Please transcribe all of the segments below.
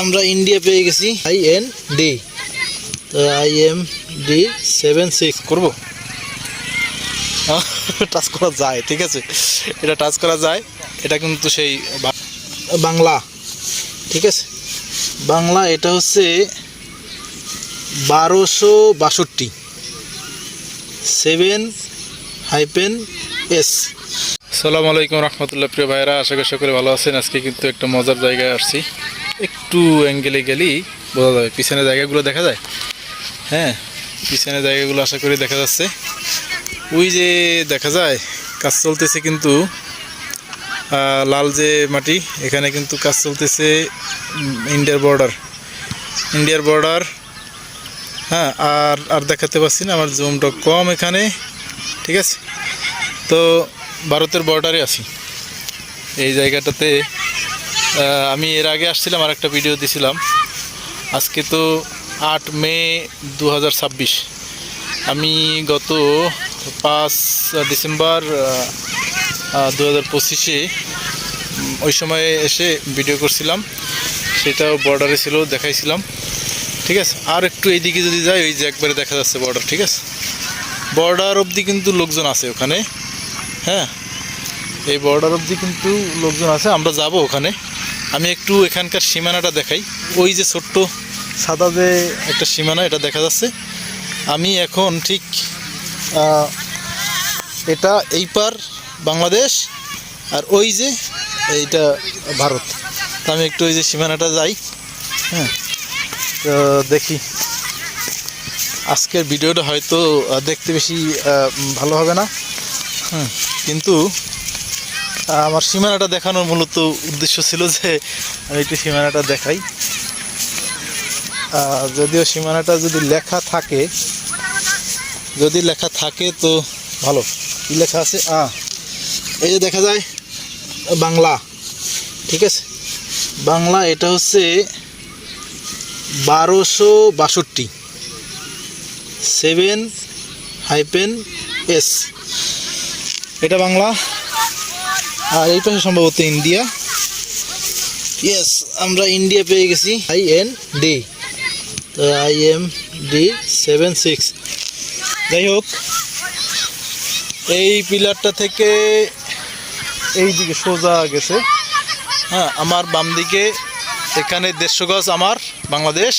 আমরা ইন্ডিয়া পেয়ে গেছি IND। তো IMD 76 করব, টাচ করা যায়, ঠিক আছে, এটা টাচ করা যায়। এটা কিন্তু সেই বাংলা, ঠিক আছে, বাংলা। এটা হচ্ছে 1262 7-S। আসসালামু আলাইকুম রহমতুল্লাহ। প্রিয় ভাইরা, আশা করি সকলে ভালো আছেন। আজকে কিন্তু একটা মজার জায়গায় আসছি। একটু অ্যাঙ্গেলে গেলেই বোঝা যাবে, পিছনে জায়গাগুলো দেখা যায়। হ্যাঁ, পিছনে জায়গাগুলো আশা করি দেখা যাচ্ছে। ওই যে দেখা যায় কাজ চলতেছে, কিন্তু লাল যে মাটি, এখানে কিন্তু কাজ চলতেছে ইন্ডিয়ার বর্ডার। হ্যাঁ, আর দেখাতে পাচ্ছি না, আমার জুমটা কম এখানে, ঠিক আছে। তো ভারতের বর্ডারে আছি এই জায়গাটাতে। আমি এর আগে আসছিলাম, আর একটা ভিডিও দিছিলাম। আজকে তো 8 মে 2026। আমি গত 5 ডিসেম্বর 2025-এ ওই সময়ে এসে ভিডিও করছিলাম, সেটাও বর্ডারে ছিল, দেখাইছিলাম, ঠিক আছে। আর একটু এইদিকে যদি যাই, ওই যে একবারে দেখা যাচ্ছে বর্ডার, ঠিক আছে। বর্ডার অবধি কিন্তু লোকজন আছে ওখানে। হ্যাঁ, এই বর্ডার অবধি কিন্তু লোকজন আছে, আমরা যাব ওখানে। আমি একটু এখানকার সীমানাটা দেখাই। ওই যে ছোট্ট সাদা যে একটা সীমানা, এটা দেখা যাচ্ছে। আমি এখন ঠিক এটা এই পার বাংলাদেশ, আর ওই যে এইটা ভারত। তো আমি একটু ওই যে সীমানাটা যাই। হ্যাঁ, তো দেখি আজকের ভিডিওটা হয়তো দেখতে বেশি ভালো হবে না। হ্যাঁ, কিন্তু আমার সীমানাটা দেখানোর মূলত উদ্দেশ্য ছিল যে আমি একটু সীমানাটা দেখাই। যদিও সীমানাটা যদি লেখা থাকে তো ভালো। কি লেখা আছে? এই যে দেখা যায় বাংলা, ঠিক আছে, বাংলা। এটা হচ্ছে 1262 7-S, এটা বাংলা। আর এই পাশে সম্ভবত ইন্ডিয়া। ইয়েস, আমরা ইন্ডিয়া পেয়ে গেছি IND। তো IMD 76। যাই হোক, এই পিলারটা থেকে এই দিকে সোজা গেছে। হ্যাঁ, আমার বাম দিকে এখানে 150 গজ আমার বাংলাদেশ,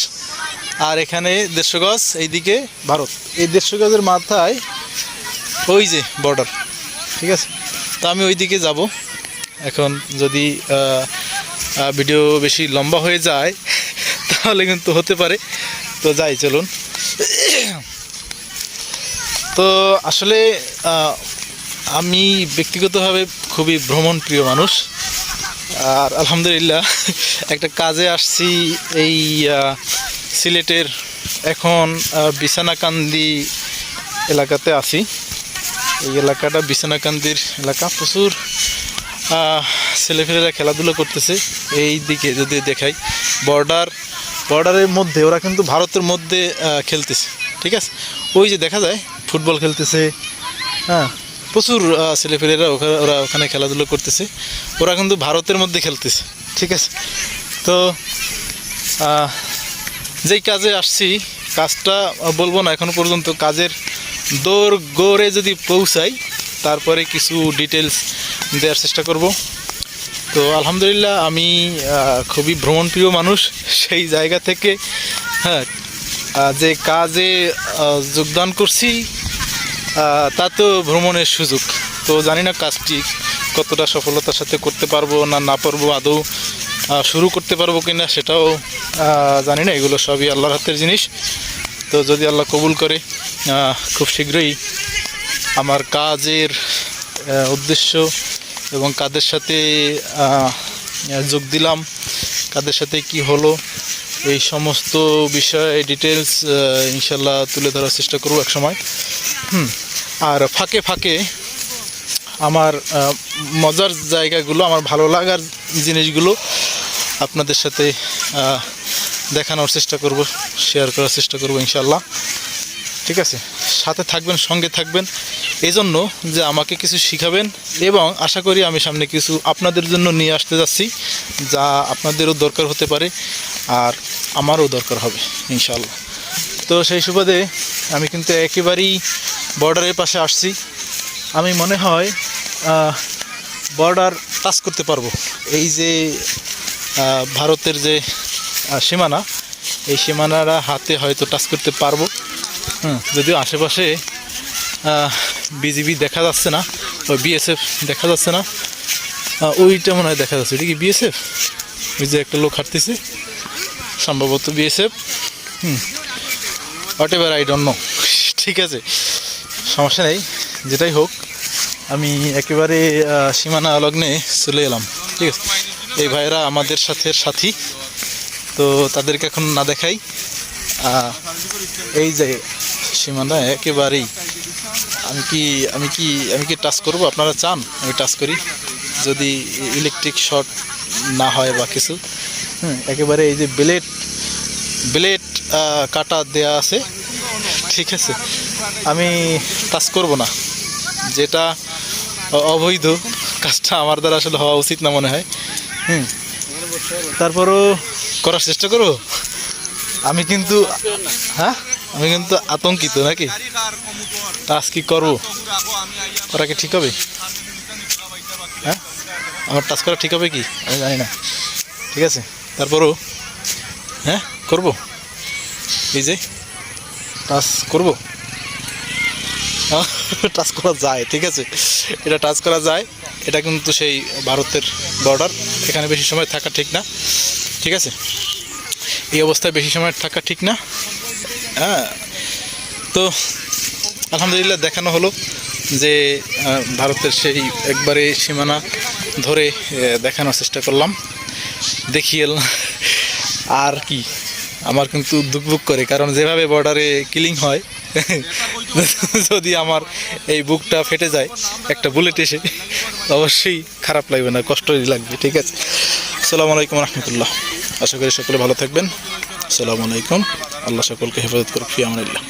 আর এখানে 150 গজ এইদিকে ভারত। এই 150 গজের মাথায় ওই যে বর্ডার, ঠিক আছে। তো আমি ওই দিকে যাব এখন। যদি ভিডিও বেশি লম্বা হয়ে যায় তাহলে কিন্তু হতে পারে। তো যাই, চলুন। তো আসলে আমি ব্যক্তিগতভাবে খুবই ভ্রমণ প্রিয় মানুষ, আর আলহামদুলিল্লাহ একটা কাজে আসছি এই সিলেটের এখন বিছানাকান্দি এলাকাতে আছি। এই এলাকাটা বিছানাকান্দির এলাকা। প্রচুর ছেলেপেলেরা খেলাধুলো করতেছে। এই দিকে যদি দেখাই, বর্ডারের মধ্যে ওরা কিন্তু ভারতের মধ্যে খেলতেছে, ঠিক আছে। ওই যে দেখা যায় ফুটবল খেলতেছে। হ্যাঁ, প্রচুর ছেলেপেলেরা ওরা ওখানে খেলাধুলো করতেছে। ওরা কিন্তু ভারতের মধ্যে খেলতেছে, ঠিক আছে। তো যেই কাজে আসছি, কাজটা বলবো না এখনো পর্যন্ত, কাজের গড়ে যদি পৌঁছাই তারপরে কিছু ডিটেলস দেওয়ার চেষ্টা করব। তো আলহামদুলিল্লাহ আমি খুবই ভ্রমণপ্রিয় মানুষ। সেই জায়গা থেকে হ্যাঁ, যে কাজে যোগদান করছি তা তো ভ্রমণের সুযোগ। তো জানি না কাজটি কতটা সফলতার সাথে করতে পারবো না পারবো, আদৌ শুরু করতে পারবো কি না সেটাও জানি না। এগুলো সবই আল্লাহর হাতের জিনিস। তো যদি আল্লাহ কবুল করে, খুব শীঘ্রই আমার কাজের উদ্দেশ্য এবং কাদের সাথে যোগ দিলাম, কাদের সাথে কি হলো, এই সমস্ত বিষয়ে ডিটেলস ইনশাল্লাহ তুলে ধরার চেষ্টা করব এক সময়। আর ফাঁকে ফাঁকে আমার মজার জায়গাগুলো, আমার ভালো লাগার জিনিসগুলো আপনাদের সাথে দেখানোর চেষ্টা করব, শেয়ার করার চেষ্টা করব ইনশাল্লাহ, ঠিক আছে। সাথে থাকবেন, সঙ্গে থাকবেন, এই জন্য যে আমাকে কিছু শিখাবেন, এবং আশা করি আমি সামনে কিছু আপনাদের জন্য নিয়ে আসতে যাচ্ছি, যা আপনাদেরও দরকার হতে পারে। আর আমারও দরকার হবে ইনশাআল্লাহ। তো সেই সুবাদে আমি কিন্তু একেবারেই বর্ডারের পাশে আসছি। আমি মনে হয় বর্ডার টাচ করতে পারবো। এই যে ভারতের যে সীমানা, এই সীমানাটা হাতে হয়তো টাচ করতে পারবো। যদিও আশেপাশে বিজিবি দেখা যাচ্ছে না, ওই বিএসএফ দেখা যাচ্ছে না, ওইটা মনে হয় দেখা যাচ্ছে। এটা কি বিএসএফ? ওই যে একটা লোক হাঁটতেছে, সম্ভবত BSF. What ever, I don't know. ঠিক আছে, সমস্যা নেই, যেটাই হোক আমি একেবারে সীমানা লগ্নে চলে এলাম। ঠিক আছে, এই ভাইয়েরা আমাদের সাথী, তো তাদেরকে এখন না দেখাই। এই যে সীমানা একেবারেই আমি কি টাচ করব? আপনারা চান আমি টাচ করি? যদি ইলেকট্রিক শর্ট না হয় বা কিছু, একেবারে এই যে ব্লেড কাটা দেয়া আছে। ঠিক আছে, আমি টাচ করব না। যেটা অবৈধ কাজটা আমার দ্বারা আসলে হওয়া উচিত না মনে হয়। তারপরও করার চেষ্টা করব। আমি কিন্তু আতঙ্কিত নাকি, টাচ কি করবো? করা কি ঠিক হবে? হ্যাঁ, আমার টাচ করা ঠিক হবে কি আমি জানি না। ঠিক আছে, তারপরও করব। এই যে টাচ করব, টাচ করা যায়। ঠিক আছে, এটা টাচ করা যায়। এটা কিন্তু সেই ভারতের বর্ডার, এখানে বেশি সময় থাকা ঠিক না। ঠিক আছে, এই অবস্থায় বেশি সময় থাকা ঠিক না। তো আলহামদুলিল্লাহ দেখানো হলো যে ভারতের সেই একবারে সীমানা ধরে দেখানোর চেষ্টা করলাম, দেখিয়ে। আর কি, আমার কিন্তু দুঃখ করে, কারণ যেভাবে বর্ডারে কিলিং হয়, যদি আমার এই বুকটা ফেটে যায় একটা বুলেট এসে, অবশ্যই খারাপ লাগবে না, কষ্টই লাগবে। ঠিক আছে, আসসালামু আলাইকুম রহমতুল্লাহ। আশা করি সকলে ভালো থাকবেন। আসসালামু আলাইকুম। আল্লাহ সকলকে হেফাজত করুক। ফি আমানিল্লাহ।